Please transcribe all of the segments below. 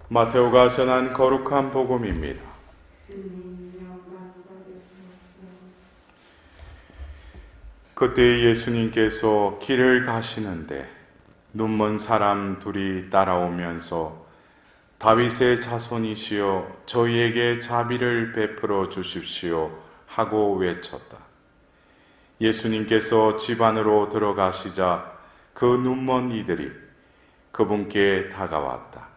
마테오가 전한 거룩한 복음입니다. 그때 예수님께서 길을 가시는데 눈먼 사람 둘이 따라오면서 다윗의 자손이시여 저희에게 자비를 베풀어 주십시오 하고 외쳤다. 예수님께서 집 안으로 들어가시자 그 눈먼 이들이 그분께 다가왔다.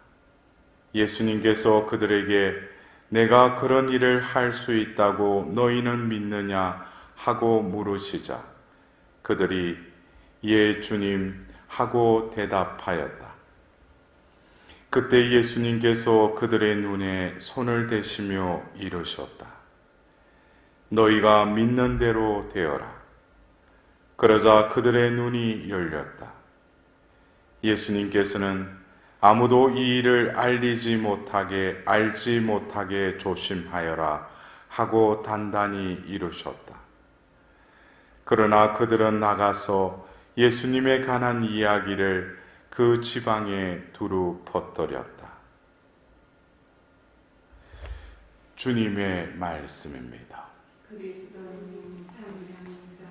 예수님께서 그들에게 내가 그런 일을 할 수 있다고 너희는 믿느냐 하고 물으시자 그들이 예 주님 하고 대답하였다. 그때 예수님께서 그들의 눈에 손을 대시며 이르셨다. 너희가 믿는 대로 되어라. 그러자 그들의 눈이 열렸다. 예수님께서는 아무도 이 일을 알지 못하게 조심하여라 하고 단단히 이르셨다. 그러나 그들은 나가서 예수님에 관한 이야기를 그 지방에 두루 퍼뜨렸다. 주님의 말씀입니다. 그리스도님 찬양합니다.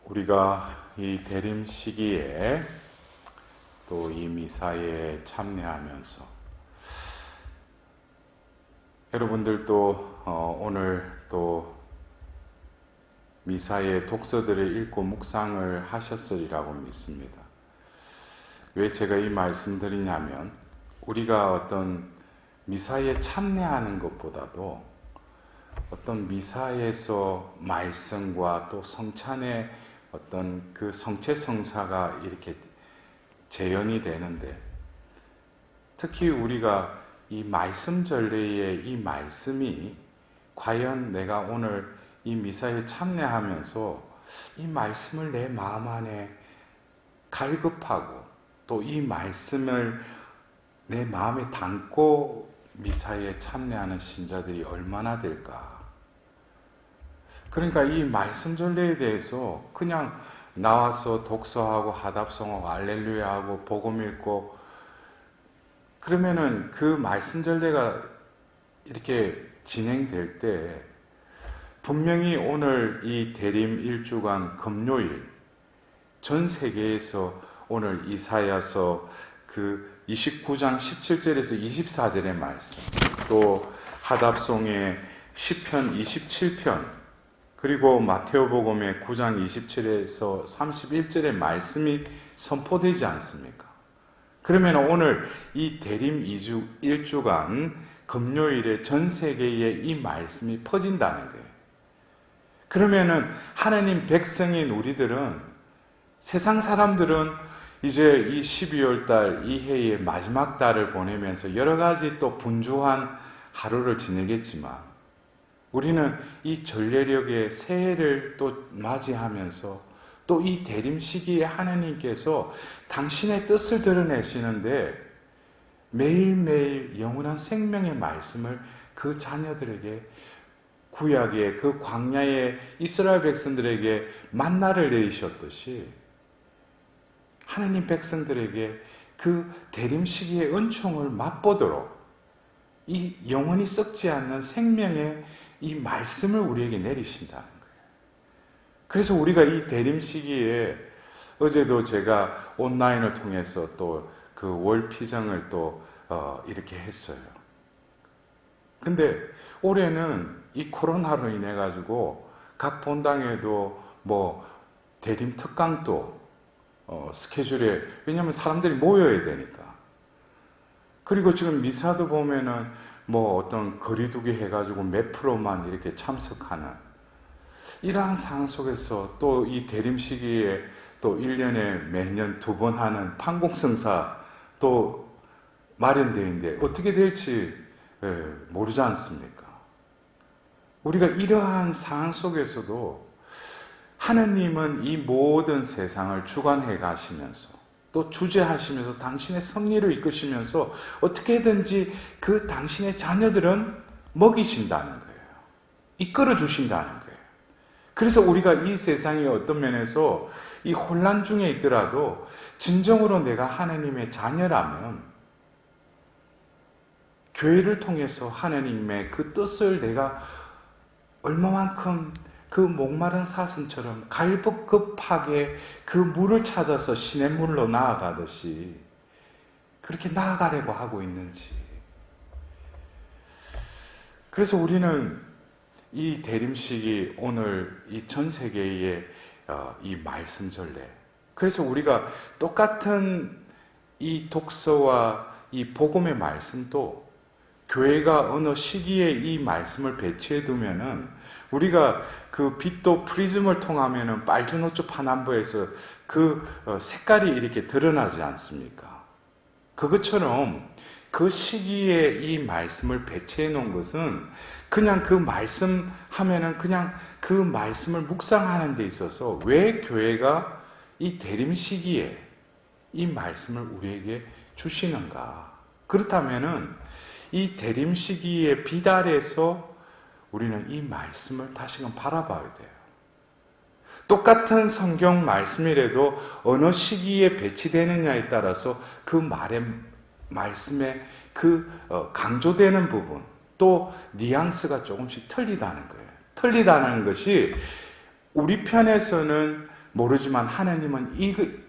우리가 이 대림 시기에 또 이 미사에 참여하면서 여러분들도 오늘 또 미사의 독서들을 읽고 묵상을 하셨으리라고 믿습니다. 왜 제가 이 말씀드리냐면 우리가 어떤 미사에 참여하는 것보다도 어떤 미사에서 말씀과 또 성찬의 어떤 그 성체성사가 이렇게 재현이 되는데 특히 우리가 이 말씀 전례의 이 말씀이 과연 내가 오늘 이 미사에 참여하면서 이 말씀을 내 마음 안에 갈급하고 또 이 말씀을 내 마음에 담고 미사에 참여하는 신자들이 얼마나 될까? 그러니까 이 말씀 전례에 대해서 그냥 나와서 독서하고 하답성하고 할렐루야하고 복음 읽고 그러면은 그 말씀 전례가 이렇게 진행될 때 분명히 오늘 이 대림 일주간 금요일 전 세계에서 오늘 이사야서 그 29장 17절에서 24절의 말씀 또 하답송의 시편 27편 그리고 마테오복음의 9장 27에서 31절의 말씀이 선포되지 않습니까? 그러면 오늘 이 대림 일주간 금요일에 전 세계에 이 말씀이 퍼진다는 거예요. 그러면은 하나님 백성인 우리들은 세상 사람들은 이제 이 12월 달 이 해의 마지막 달을 보내면서 여러 가지 또 분주한 하루를 지내겠지만 우리는 이 전례력의 새해를 또 맞이하면서 또 이 대림 시기에 하나님께서 당신의 뜻을 드러내시는데 매일매일 영원한 생명의 말씀을 그 자녀들에게 구약의 그 광야의 이스라엘 백성들에게 만나를 내리셨듯이 하나님 백성들에게 그 대림 시기의 은총을 맛보도록 이 영원히 썩지 않는 생명의 이 말씀을 우리에게 내리신다는 거예요. 그래서 우리가 이 대림 시기에 어제도 제가 온라인을 통해서 또 그 월피정을 또 이렇게 했어요. 근데 올해는 이 코로나로 인해 가지고 각 본당에도 뭐 대림 특강도 스케줄에 왜냐하면 사람들이 모여야 되니까 그리고 지금 미사도 보면은 뭐 어떤 거리두기 해가지고 몇 프로만 이렇게 참석하는 이러한 상황 속에서 또 이 대림 시기에 또 1년에 매년 2번 하는 판공성사 또 마련되어 있는데 어떻게 될지 모르지 않습니까? 우리가 이러한 상황 속에서도 하느님은 이 모든 세상을 주관해 가시면서 또 주재하시면서 당신의 섭리를 이끄시면서 어떻게든지 그 당신의 자녀들은 먹이신다는 거예요. 이끌어 주신다는 거예요. 그래서 우리가 이 세상의 어떤 면에서 이 혼란 중에 있더라도 진정으로 내가 하나님의 자녀라면 교회를 통해서 하나님의 그 뜻을 내가 얼마만큼 그 목마른 사슴처럼 갈급급하게 그 물을 찾아서 시냇물로 나아가듯이 그렇게 나아가려고 하고 있는지. 그래서 우리는 이 대림식이 오늘 이 전 세계의 이 말씀 전례, 그래서 우리가 똑같은 이 독서와 이 복음의 말씀도 교회가 어느 시기에 이 말씀을 배치해 두면은 우리가 그 빛도 프리즘을 통하면은 빨주노초 파남보에서 그 색깔이 이렇게 드러나지 않습니까? 그것처럼 그 시기에 이 말씀을 배치해 놓은 것은 그냥 그 말씀 하면은 그냥 그 말씀을 묵상하는 데 있어서 왜 교회가 이 대림 시기에 이 말씀을 우리에게 주시는가? 그렇다면은 이 대림 시기의 빛 아래에서 우리는 이 말씀을 다시금 바라봐야 돼요. 똑같은 성경 말씀이라도 어느 시기에 배치되느냐에 따라서 그 말씀의 그 강조되는 부분, 또 뉘앙스가 조금씩 틀리다는 거예요. 틀리다는 것이 우리 편에서는 모르지만 하나님은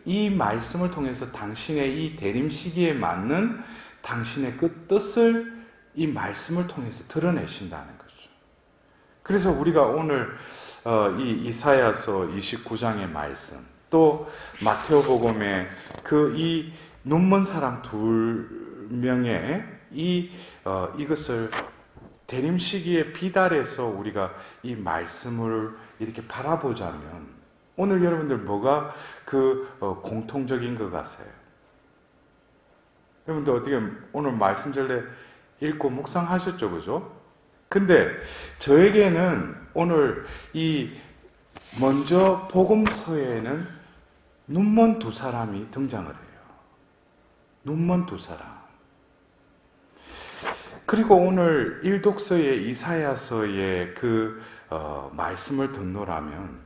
이 말씀을 통해서 당신의 이 대림 시기에 맞는 당신의 그 뜻을 이 말씀을 통해서 드러내신다는 거죠. 그래서 우리가 오늘 이 이사야서 29장의 말씀, 또 마태오복음의 그 이 눈먼 사람 2명의 이것을 대림 시기의 빛 아래서 우리가 이 말씀을 이렇게 바라보자면 오늘 여러분들 뭐가 공통적인 것 같아요? 여러분들 어떻게 오늘 말씀 전에 읽고 묵상하셨죠, 그죠? 근데 저에게는 오늘 먼저 복음서에는 눈먼 2사람이 등장을 해요. 눈먼 2사람. 그리고 오늘 일독서의 이사야서의 말씀을 듣노라면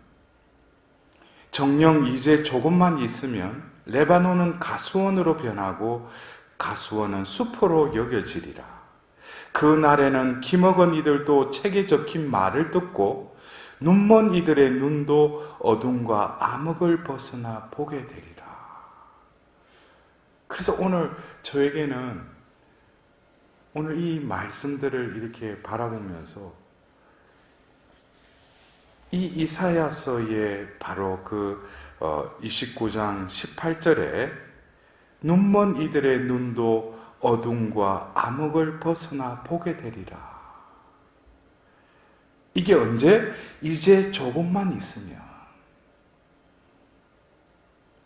정녕 이제 조금만 있으면 레바논은 가수원으로 변하고 가수원은 수포로 여겨지리라. 그 날에는 기먹은 이들도 책에 적힌 말을 듣고 눈먼 이들의 눈도 어둠과 암흑을 벗어나 보게 되리라. 그래서 오늘 저에게는 오늘 이 말씀들을 이렇게 바라보면서 이 이사야서의 바로 29장 18절에 눈먼 이들의 눈도 어둠과 암흑을 벗어나 보게 되리라. 이게 언제? 이제 조금만 있으면.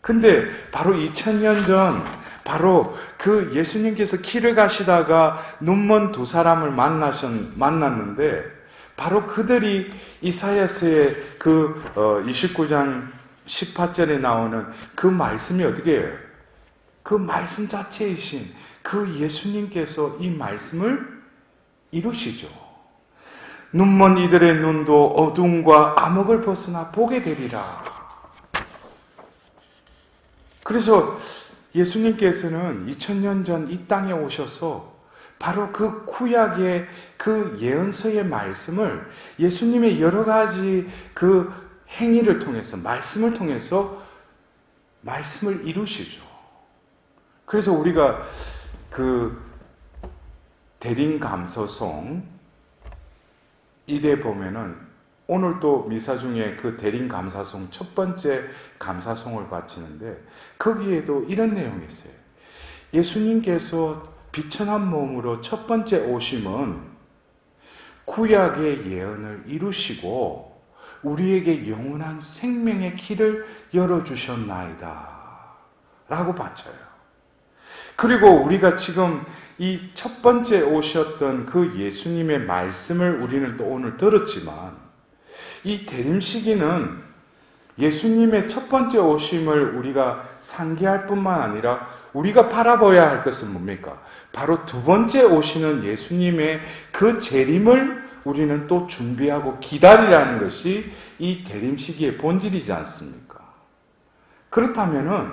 근데 바로 2000년 전 바로 그 예수님께서 길을 가시다가 눈먼 2사람을 만났는데 바로 그들이 이사야서의 29장 18절에 나오는 그 말씀이 어떻게 해요? 그 말씀 자체이신 그 예수님께서 이 말씀을 이루시죠. 눈먼 이들의 눈도 어둠과 암흑을 벗어나 보게 되리라. 그래서 예수님께서는 2000년 전 이 땅에 오셔서 바로 그 구약의 그 예언서의 말씀을 예수님의 여러 가지 그 행위를 통해서 말씀을 통해서 말씀을 이루시죠. 그래서 우리가 대림감서송 이래 보면은 오늘 또 미사 중에 그 대림감사송 첫 번째 감사송을 바치는데 거기에도 이런 내용이 있어요. 예수님께서 비천한 몸으로 첫 번째 오심은 구약의 예언을 이루시고 우리에게 영원한 생명의 길을 열어주셨나이다 라고 바쳐요. 그리고 우리가 지금 이 첫 번째 오셨던 그 예수님의 말씀을 우리는 또 오늘 들었지만 이 대림 시기는 예수님의 첫 번째 오심을 우리가 상기할 뿐만 아니라 우리가 바라봐야 할 것은 뭡니까? 바로 두 번째 오시는 예수님의 그 재림을 우리는 또 준비하고 기다리라는 것이 이 대림시기의 본질이지 않습니까? 그렇다면은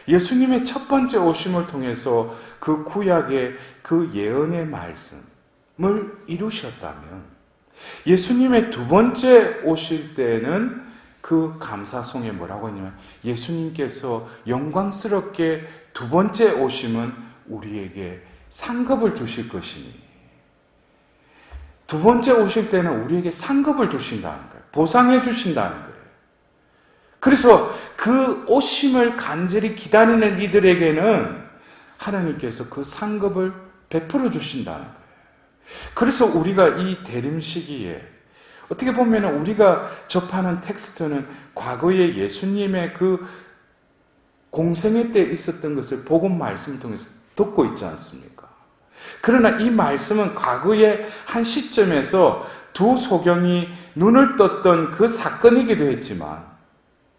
예수님의 첫 번째 오심을 통해서 그 구약의 그 예언의 말씀을 이루셨다면 예수님의 두 번째 오실 때는 그 감사송에 뭐라고 했냐면 예수님께서 영광스럽게 두 번째 오심은 우리에게 상급을 주실 것이니 두 번째 오실 때는 우리에게 상급을 주신다는 거예요. 보상해 주신다는 거예요. 그래서 그 오심을 간절히 기다리는 이들에게는 하나님께서 그 상급을 베풀어 주신다는 거예요. 그래서 우리가 이 대림 시기에 어떻게 보면 우리가 접하는 텍스트는 과거의 예수님의 그 공생애 때 있었던 것을 복음 말씀을 통해서 듣고 있지 않습니까? 그러나 이 말씀은 과거의 한 시점에서 두 소경이 눈을 떴던 그 사건이기도 했지만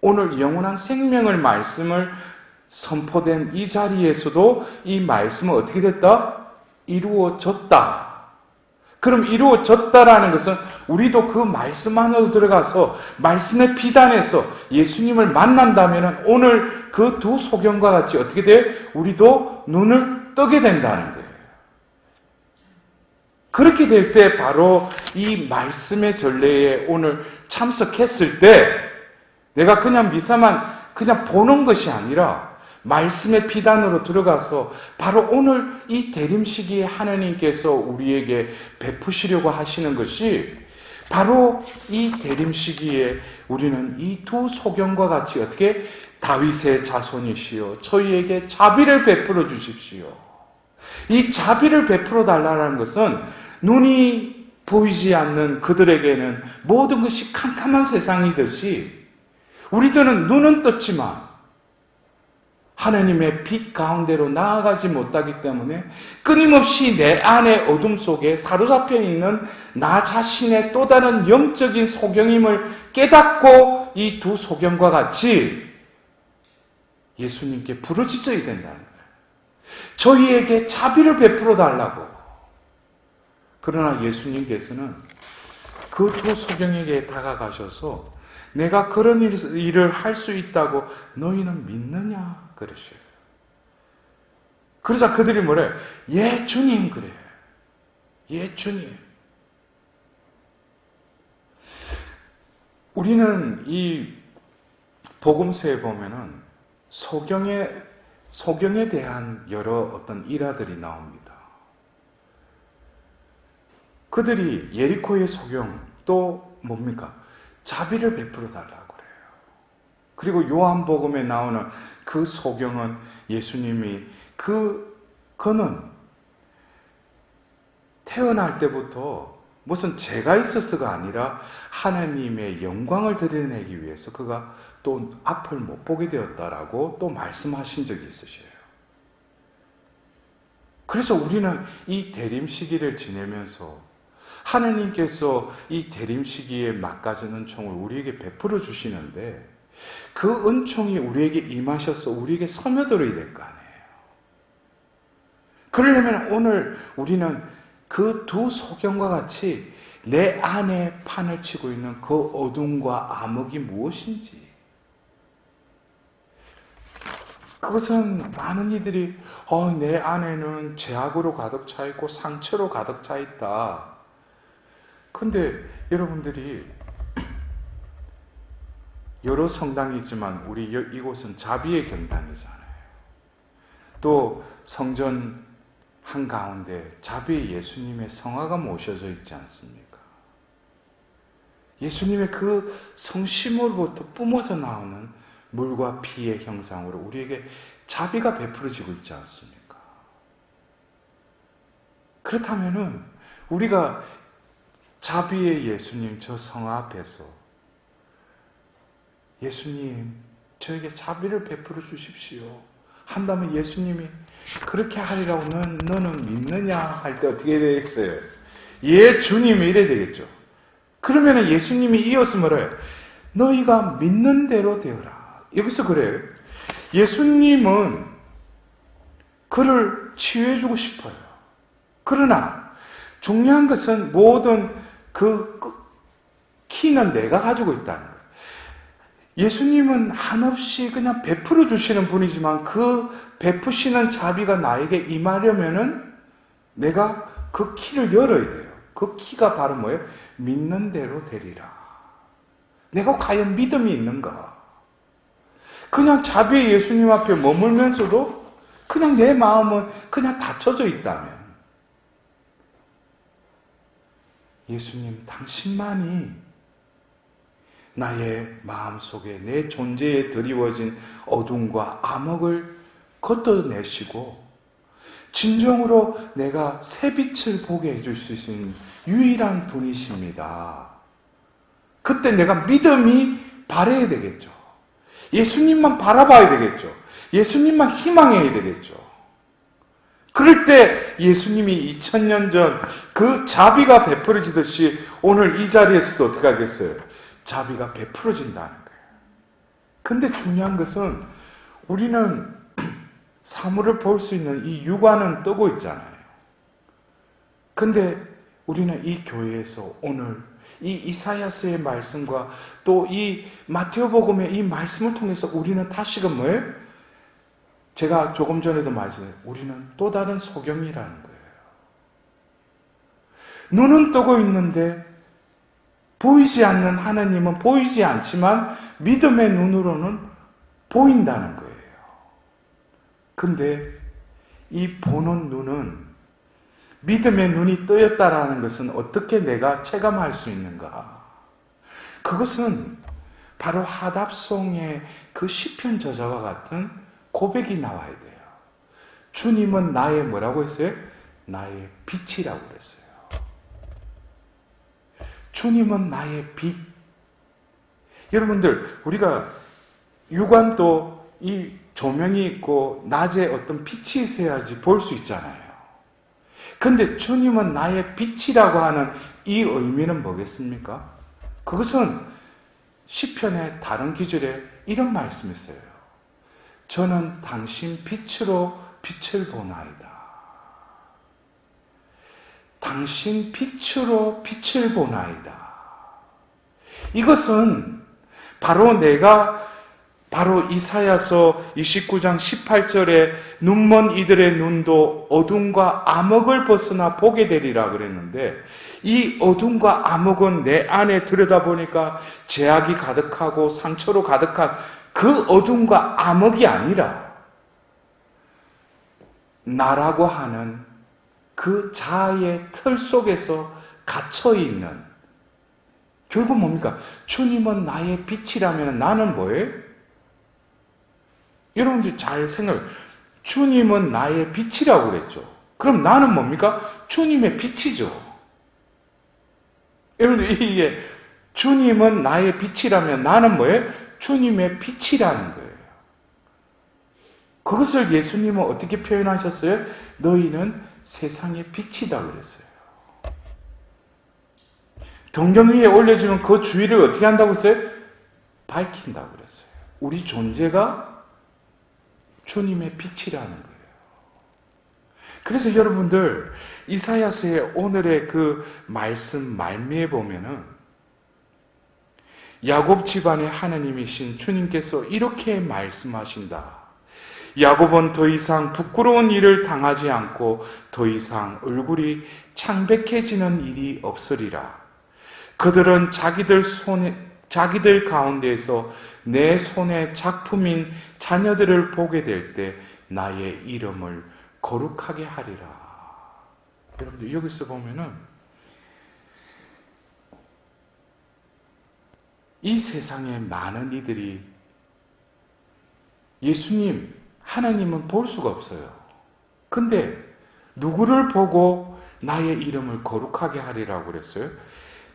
오늘 영원한 생명을 말씀을 선포된 이 자리에서도 이 말씀은 어떻게 됐다? 이루어졌다. 그럼 이루어졌다라는 것은 우리도 그 말씀 안으로 들어가서 말씀의 비단에서 예수님을 만난다면 오늘 그 두 소경과 같이 어떻게 돼요? 우리도 눈을 뜨게 된다는 거예요. 그렇게 될 때 바로 이 말씀의 전례에 오늘 참석했을 때 내가 그냥 미사만 그냥 보는 것이 아니라 말씀의 비단으로 들어가서 바로 오늘 이 대림 시기에 하나님께서 우리에게 베푸시려고 하시는 것이 바로 이 대림 시기에 우리는 이 두 소경과 같이 어떻게 다윗의 자손이시여 저희에게 자비를 베풀어 주십시오. 이 자비를 베풀어 달라는 것은 눈이 보이지 않는 그들에게는 모든 것이 캄캄한 세상이듯이 우리들은 눈은 떴지만 하나님의 빛 가운데로 나아가지 못하기 때문에 끊임없이 내 안의 어둠 속에 사로잡혀 있는 나 자신의 또 다른 영적인 소경임을 깨닫고 이 두 소경과 같이 예수님께 부르짖어야 된다는 거예요. 저희에게 자비를 베풀어 달라고. 그러나 예수님께서는 그 두 소경에게 다가가셔서 내가 그런 일을 할 수 있다고 너희는 믿느냐? 그러셔요. 그러자 그들이 뭐래? 예, 주님, 그래. 예, 주님. 우리는 이 복음서에 보면은 소경에 대한 여러 어떤 일화들이 나옵니다. 그들이 예리코의 소경 또 뭡니까? 자비를 베풀어 달라고 그래요. 그리고 요한복음에 나오는 그 소경은 예수님이 그는 태어날 때부터 무슨 죄가 있어서가 아니라 하나님의 영광을 드러내기 위해서 그가 또 앞을 못 보게 되었다라고 또 말씀하신 적이 있으셔요. 그래서 우리는 이 대림 시기를 지내면서 하나님께서 이 대림 시기에 막가진 은총을 우리에게 베풀어 주시는데 그 은총이 우리에게 임하셔서 우리에게 스며들어야 될 거 아니에요. 그러려면 오늘 우리는 그 두 소경과 같이 내 안에 판을 치고 있는 그 어둠과 암흑이 무엇인지 그것은 많은 이들이 내 안에는 죄악으로 가득 차 있고 상처로 가득 차 있다. 근데 여러분들이 여러 성당이지만 우리 이곳은 자비의 경당이잖아요. 또 성전 한가운데 자비의 예수님의 성화가 모셔져 있지 않습니까? 예수님의 그 성심으로부터 뿜어져 나오는 물과 피의 형상으로 우리에게 자비가 베풀어지고 있지 않습니까? 그렇다면은 우리가 자비의 예수님 저 성화 앞에서 예수님 저에게 자비를 베풀어 주십시오 한다면 예수님이 그렇게 하리라고 너는 믿느냐 할 때 어떻게 되겠어요? 예 주님이 이래야 되겠죠. 그러면 예수님이 이어서 뭐래요? 너희가 믿는 대로 되어라. 여기서 그래요. 예수님은 그를 치유해 주고 싶어요. 그러나 중요한 것은 모든 그 키는 내가 가지고 있다는 거예요. 예수님은 한없이 그냥 베풀어 주시는 분이지만 그 베푸시는 자비가 나에게 임하려면은 내가 그 키를 열어야 돼요. 그 키가 바로 뭐예요? 믿는 대로 되리라. 내가 과연 믿음이 있는가? 그냥 자비의 예수님 앞에 머물면서도 그냥 내 마음은 그냥 닫혀져 있다면 예수님 당신만이 나의 마음속에 내 존재에 드리워진 어둠과 암흑을 걷어내시고 진정으로 내가 새빛을 보게 해줄 수 있는 유일한 분이십니다. 그때 내가 믿음이 발해야 되겠죠. 예수님만 바라봐야 되겠죠. 예수님만 희망해야 되겠죠. 그럴 때 예수님이 2000년 전 그 자비가 베풀어지듯이 오늘 이 자리에서도 어떻게 하겠어요? 자비가 베풀어진다는 거예요. 근데 중요한 것은 우리는 사물을 볼 수 있는 이 육안은 뜨고 있잖아요. 근데 우리는 이 교회에서 오늘 이 이사야서의 말씀과 또 이 마태오복음의 이 말씀을 통해서 우리는 다시금 뭐예요? 제가 조금 전에도 말씀드렸어요. 우리는 또 다른 소경이라는 거예요. 눈은 뜨고 있는데 보이지 않는 하나님은 보이지 않지만 믿음의 눈으로는 보인다는 거예요. 근데 이 보는 눈은 믿음의 눈이 뜨였다라는 것은 어떻게 내가 체감할 수 있는가? 그것은 바로 하답송의 그 시편 저자와 같은 고백이 나와야 돼요. 주님은 나의 뭐라고 했어요? 나의 빛이라고 그랬어요. 주님은 나의 빛. 여러분들, 우리가 육안도 이 조명이 있고 낮에 어떤 빛이 있어야지 볼 수 있잖아요. 근데 주님은 나의 빛이라고 하는 이 의미는 뭐겠습니까? 그것은 시편의 다른 기절에 이런 말씀이 있어요. 저는 당신 빛으로 빛을 보나이다. 당신 빛으로 빛을 보나이다. 이것은 바로 바로 이사야서 29장 18절에 눈먼 이들의 눈도 어둠과 암흑을 벗어나 보게 되리라 그랬는데 이 어둠과 암흑은 내 안에 들여다보니까 죄악이 가득하고 상처로 가득한 그 어둠과 암흑이 아니라 나라고 하는 그 자아의 틀 속에서 갇혀있는 결국 뭡니까? 주님은 나의 빛이라면 나는 뭐예요? 여러분들 잘 생각해요. 주님은 나의 빛이라고 그랬죠. 그럼 나는 뭡니까? 주님의 빛이죠. 여러분들 이게 주님은 나의 빛이라면 나는 뭐예요? 주님의 빛이라는 거예요. 그것을 예수님은 어떻게 표현하셨어요? 너희는 세상의 빛이다 그랬어요. 등경 위에 올려주면 그 주위를 어떻게 한다고 했어요? 밝힌다고 그랬어요. 우리 존재가 주님의 빛이라는 거예요. 그래서 여러분들 이사야서의 오늘의 그 말씀 말미에 보면은 야곱 집안의 하나님이신 주님께서 이렇게 말씀하신다. 야곱은 더 이상 부끄러운 일을 당하지 않고 더 이상 얼굴이 창백해지는 일이 없으리라. 그들은 자기들 가운데에서 내 손의 작품인 자녀들을 보게 될 때 나의 이름을 거룩하게 하리라. 여러분들 여기서 보면은 이 세상에 많은 이들이 예수님, 하나님은 볼 수가 없어요. 근데 누구를 보고 나의 이름을 거룩하게 하리라고 그랬어요?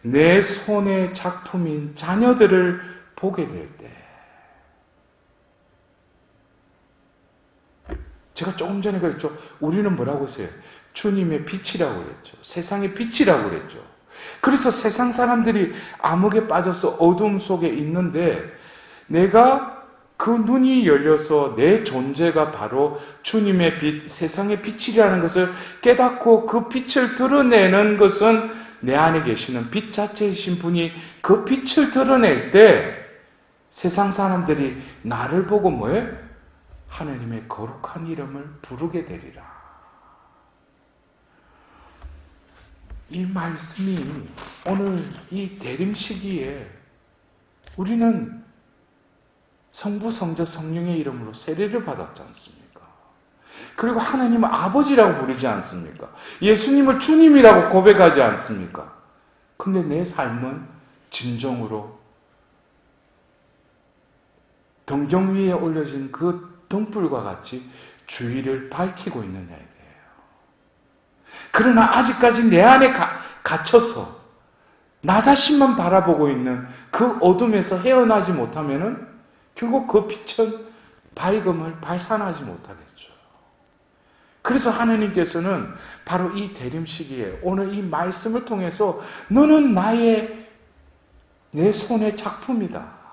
내 손의 작품인 자녀들을 보게 될 때. 제가 조금 전에 그랬죠. 우리는 뭐라고 했어요? 주님의 빛이라고 그랬죠. 세상의 빛이라고 그랬죠. 그래서 세상 사람들이 암흑에 빠져서 어둠 속에 있는데 내가 그 눈이 열려서 내 존재가 바로 주님의 빛, 세상의 빛이라는 것을 깨닫고 그 빛을 드러내는 것은 내 안에 계시는 빛 자체이신 분이 그 빛을 드러낼 때 세상 사람들이 나를 보고 뭐예요? 하느님의 거룩한 이름을 부르게 되리라. 이 말씀이 오늘 이 대림 시기에 우리는 성부, 성자, 성령의 이름으로 세례를 받았지 않습니까? 그리고 하나님을 아버지라고 부르지 않습니까? 예수님을 주님이라고 고백하지 않습니까? 근데 내 삶은 진정으로 등경 위에 올려진 그 등불과 같이 주위를 밝히고 있느냐에 대해요. 그러나 아직까지 내 안에 갇혀서 나 자신만 바라보고 있는 그 어둠에서 헤어나지 못하면은 결국 그 빛은 밝음을 발산하지 못하겠죠. 그래서 하나님께서는 바로 이 대림 시기에 오늘 이 말씀을 통해서 너는 내 손의 작품이다.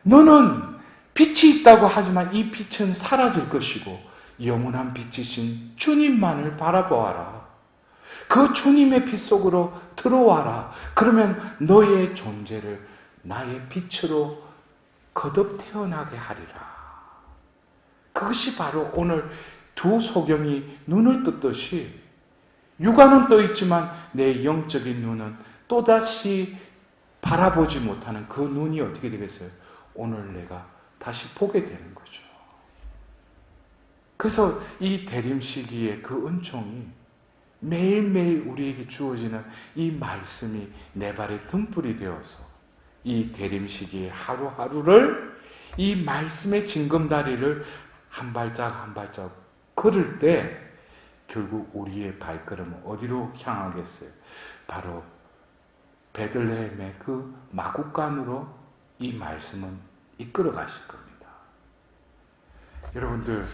너는 빛이 있다고 하지만 이 빛은 사라질 것이고 영원한 빛이신 주님만을 바라보아라. 그 주님의 빛 속으로 들어와라. 그러면 너의 존재를 나의 빛으로 거듭 태어나게 하리라. 그것이 바로 오늘 두 소경이 눈을 떴듯이 육안은 떠 있지만 내 영적인 눈은 또다시 바라보지 못하는 그 눈이 어떻게 되겠어요? 오늘 내가 다시 보게 되는 거죠. 그래서 이 대림 시기에 그 은총이 매일매일 우리에게 주어지는 이 말씀이 내 발의 등불이 되어서 이 대림 시기의 하루하루를 이 말씀의 징검다리를 한 발짝 한 발짝 걸을 때 결국 우리의 발걸음은 어디로 향하겠어요? 바로 베들레헴의 그 마구간으로 이 말씀은 이끌어 가실 겁니다. 여러분들,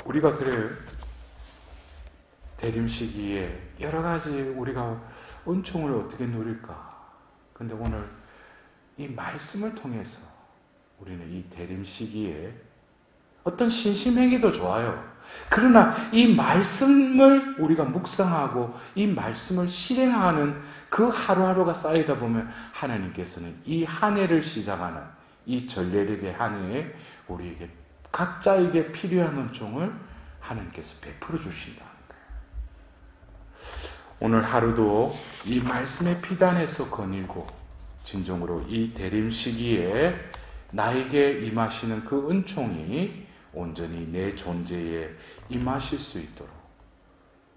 우리가 그래요. 대림 시기에 여러 가지 우리가 은총을 어떻게 누릴까? 근데 오늘 이 말씀을 통해서 우리는 이 대림 시기에 어떤 신심행위도 좋아요. 그러나 이 말씀을 우리가 묵상하고 이 말씀을 실행하는 그 하루하루가 쌓이다 보면 하나님께서는 이 한 해를 시작하는 이 전례력의 한 해에 우리에게 각자에게 필요한 은총을 하나님께서 베풀어 주신다는 거예요. 오늘 하루도 이 말씀의 피단에서 거닐고 진정으로 이 대림 시기에 나에게 임하시는 그 은총이 온전히 내 존재에 임하실 수 있도록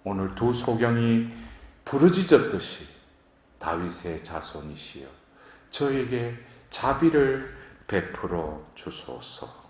오늘 두 소경이 부르짖었듯이 다윗의 자손이시여 저에게 자비를 베풀어 주소서.